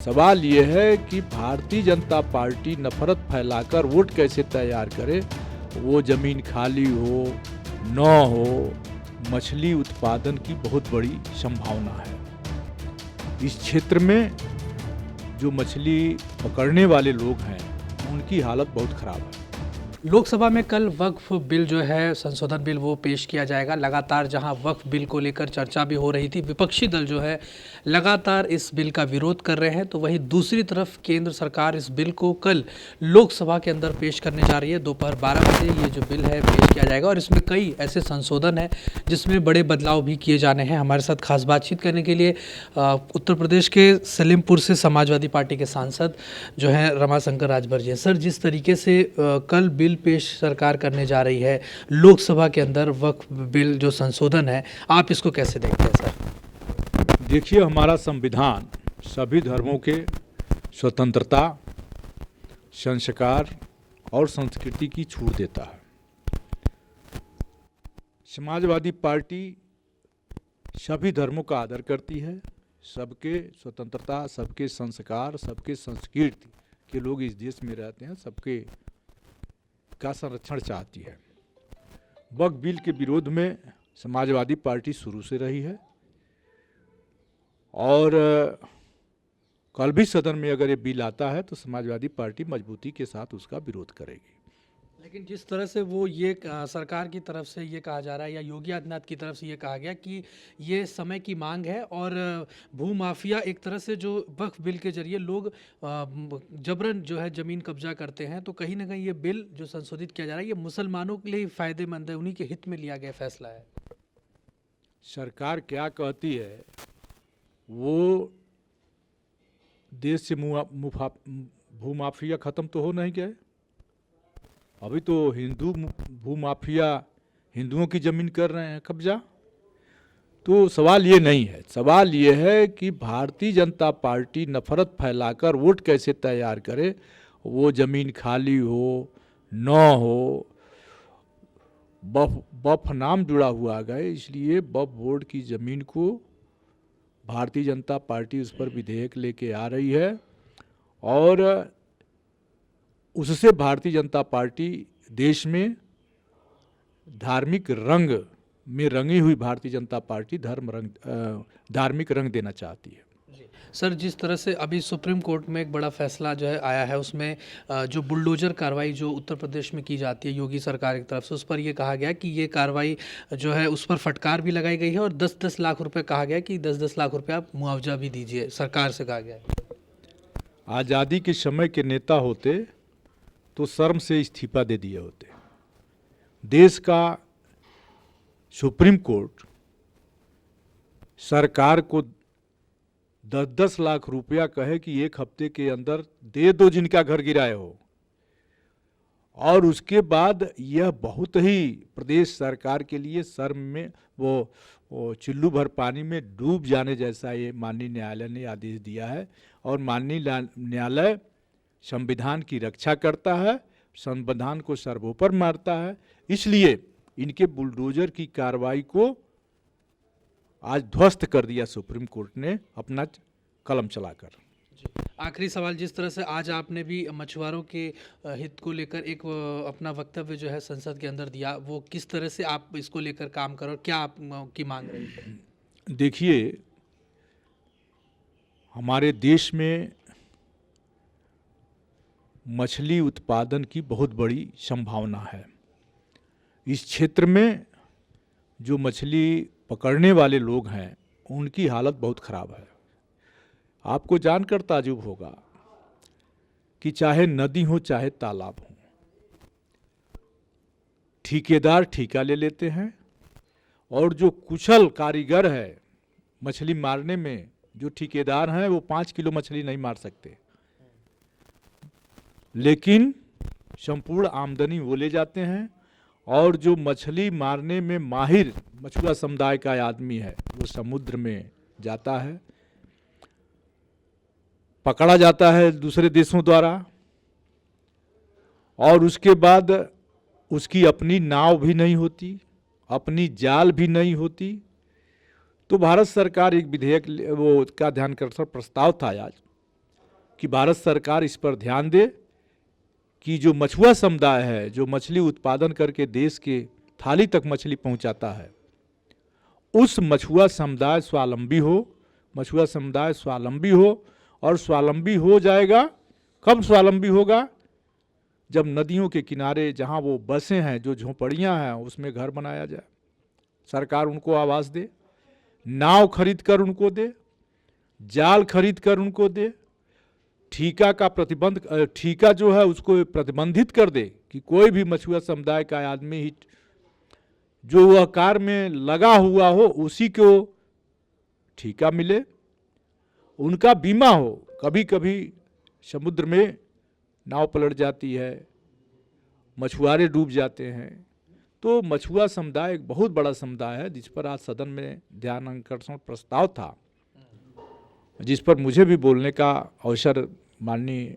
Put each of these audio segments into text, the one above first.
सवाल ये है कि भारतीय जनता पार्टी नफरत फैलाकर वोट कैसे तैयार करे। वो जमीन खाली हो न हो, मछली उत्पादन की बहुत बड़ी संभावना है। इस क्षेत्र में जो मछली पकड़ने वाले लोग हैं उनकी हालत बहुत खराब है। लोकसभा में कल वक्फ बिल जो है संशोधन बिल वो पेश किया जाएगा। लगातार जहां वक्फ बिल को लेकर चर्चा भी हो रही थी, विपक्षी दल जो है लगातार इस बिल का विरोध कर रहे हैं, तो वहीं दूसरी तरफ केंद्र सरकार इस बिल को कल लोकसभा के अंदर पेश करने जा रही है। दोपहर 12 बजे ये जो बिल है पेश किया जाएगा और इसमें कई ऐसे संशोधन हैं जिसमें बड़े बदलाव भी किए जाने हैं। हमारे साथ खास बातचीत करने के लिए उत्तर प्रदेश के सलेमपुर से समाजवादी पार्टी के सांसद जो हैं रमाशंकर राजभर जी। सर, जिस तरीके से कल बिल पेश सरकार करने जा रही है लोकसभा के अंदर, वक्फ बिल जो संशोधन है, आप इसको कैसे देखते हैं सर? देखिए, हमारा संविधान सभी धर्मों के स्वतंत्रता, संस्कार और संस्कृति की छूट देता है। समाजवादी पार्टी सभी धर्मों का आदर करती है। सबके स्वतंत्रता, सबके संस्कार, सबके संस्कृति के लोग इस देश में रहते हैं, सबके का संरक्षण चाहती है। वक्फ बिल के विरोध में समाजवादी पार्टी शुरू से रही है और कल भी सदन में अगर ये बिल आता है तो समाजवादी पार्टी मजबूती के साथ उसका विरोध करेगी। लेकिन जिस तरह से वो ये सरकार की तरफ से ये कहा जा रहा है या योगी आदित्यनाथ की तरफ से ये कहा गया कि ये समय की मांग है और भूमाफिया एक तरह से जो वक्फ बिल के जरिए लोग जबरन जो है ज़मीन कब्जा करते हैं, तो कहीं ना कहीं ये बिल जो संशोधित किया जा रहा है ये मुसलमानों के लिए फ़ायदेमंद है, उन्हीं के हित में लिया गया फैसला है। सरकार क्या कहती है, वो देश से भूमाफिया ख़त्म तो हो नहीं गए। अभी तो हिंदू भूमाफिया हिंदुओं की ज़मीन कर रहे हैं कब्जा। तो सवाल ये नहीं है, सवाल ये है कि भारतीय जनता पार्टी नफरत फैलाकर वोट कैसे तैयार करे। वो ज़मीन खाली हो न हो, वक्फ नाम जुड़ा हुआ गए, इसलिए वक्फ बोर्ड की ज़मीन को भारतीय जनता पार्टी उस पर विधेयक लेके आ रही है और उससे भारतीय जनता पार्टी देश में धार्मिक रंग में रंगी हुई भारतीय जनता पार्टी धार्मिक रंग देना चाहती है। सर, जिस तरह से अभी सुप्रीम कोर्ट में एक बड़ा फैसला जो है आया है, उसमें जो बुलडोजर कार्रवाई जो उत्तर प्रदेश में की जाती है योगी सरकार की तरफ से, उस पर यह कहा गया कि ये कार्रवाई जो है उस पर फटकार भी लगाई गई है और 10-10 लाख रुपए कहा गया कि 10-10 लाख रुपए आप मुआवजा भी दीजिए, सरकार से कहा गया है। आज़ादी के समय के नेता होते तो शर्म से इस्तीफा दे दिए होते। देश का सुप्रीम कोर्ट सरकार को 10-10 लाख रुपया कहे कि एक हफ्ते के अंदर दे दो जिनका घर गिराए हो, और उसके बाद यह बहुत ही प्रदेश सरकार के लिए शर्म में वो चिल्लू भर पानी में डूब जाने जैसा ये माननीय न्यायालय ने आदेश दिया है। और माननीय न्यायालय संविधान की रक्षा करता है, संविधान को सर्वोपरि मानता है, इसलिए इनके बुलडोजर की कार्रवाई को आज ध्वस्त कर दिया सुप्रीम कोर्ट ने अपना कलम चलाकर। आखिरी सवाल, जिस तरह से आज आपने भी मछुआरों के हित को लेकर एक अपना वक्तव्य जो है संसद के अंदर दिया, वो किस तरह से आप इसको लेकर काम करो, क्या आपकी मांग रही है? देखिए, हमारे देश में मछली उत्पादन की बहुत बड़ी संभावना है। इस क्षेत्र में जो मछली पकड़ने वाले लोग हैं उनकी हालत बहुत ख़राब है। आपको जानकर ताजुब होगा कि चाहे नदी हो चाहे तालाब हो, ठेकेदार ठेका ले लेते हैं और जो कुशल कारीगर है मछली मारने में, जो ठेकेदार हैं वो 5 किलो मछली नहीं मार सकते, लेकिन संपूर्ण आमदनी वो ले जाते हैं। और जो मछली मारने में माहिर मछुआ समुदाय का आदमी है वो समुद्र में जाता है, पकड़ा जाता है दूसरे देशों द्वारा, और उसके बाद उसकी अपनी नाव भी नहीं होती, अपनी जाल भी नहीं होती। तो भारत सरकार एक विधेयक वो का ध्यान कर प्रस्ताव था आज कि भारत सरकार इस पर ध्यान दे कि जो मछुआ समुदाय है, जो मछली उत्पादन करके देश के थाली तक मछली पहुंचाता है, उस मछुआ समुदाय स्वावलंबी हो, मछुआ समुदाय स्वावलंबी हो। और स्वावलंबी हो जाएगा, कब स्वावलंबी होगा? जब नदियों के किनारे जहां वो बसें हैं, जो झोपड़ियां हैं, उसमें घर बनाया जाए, सरकार उनको आवास दे, नाव खरीद कर उनको दे, जाल खरीद कर उनको दे, ठीका का प्रतिबंध, ठीका जो है उसको प्रतिबंधित कर दे कि कोई भी मछुआ समुदाय का आदमी ही जो वह कार्य में लगा हुआ हो उसी को ठीका मिले, उनका बीमा हो। कभी कभी समुद्र में नाव पलट जाती है, मछुआरे डूब जाते हैं, तो मछुआ समुदाय एक बहुत बड़ा समुदाय है जिस पर आज सदन में ध्यान आकर्षण प्रस्ताव था, जिस पर मुझे भी बोलने का अवसर माननीय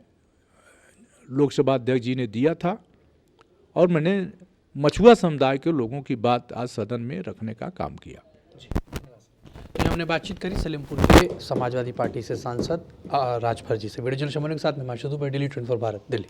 लोकसभा अध्यक्ष जी ने दिया था और मैंने मछुआ समुदाय के लोगों की बात आज सदन में रखने का काम किया। ये हमने बातचीत करी सलेमपुर के समाजवादी पार्टी से सांसद राजभर जी से। वीडियो जर्नलिस्ट के साथ मैं माशुदू, डेली 24 भारत, दिल्ली।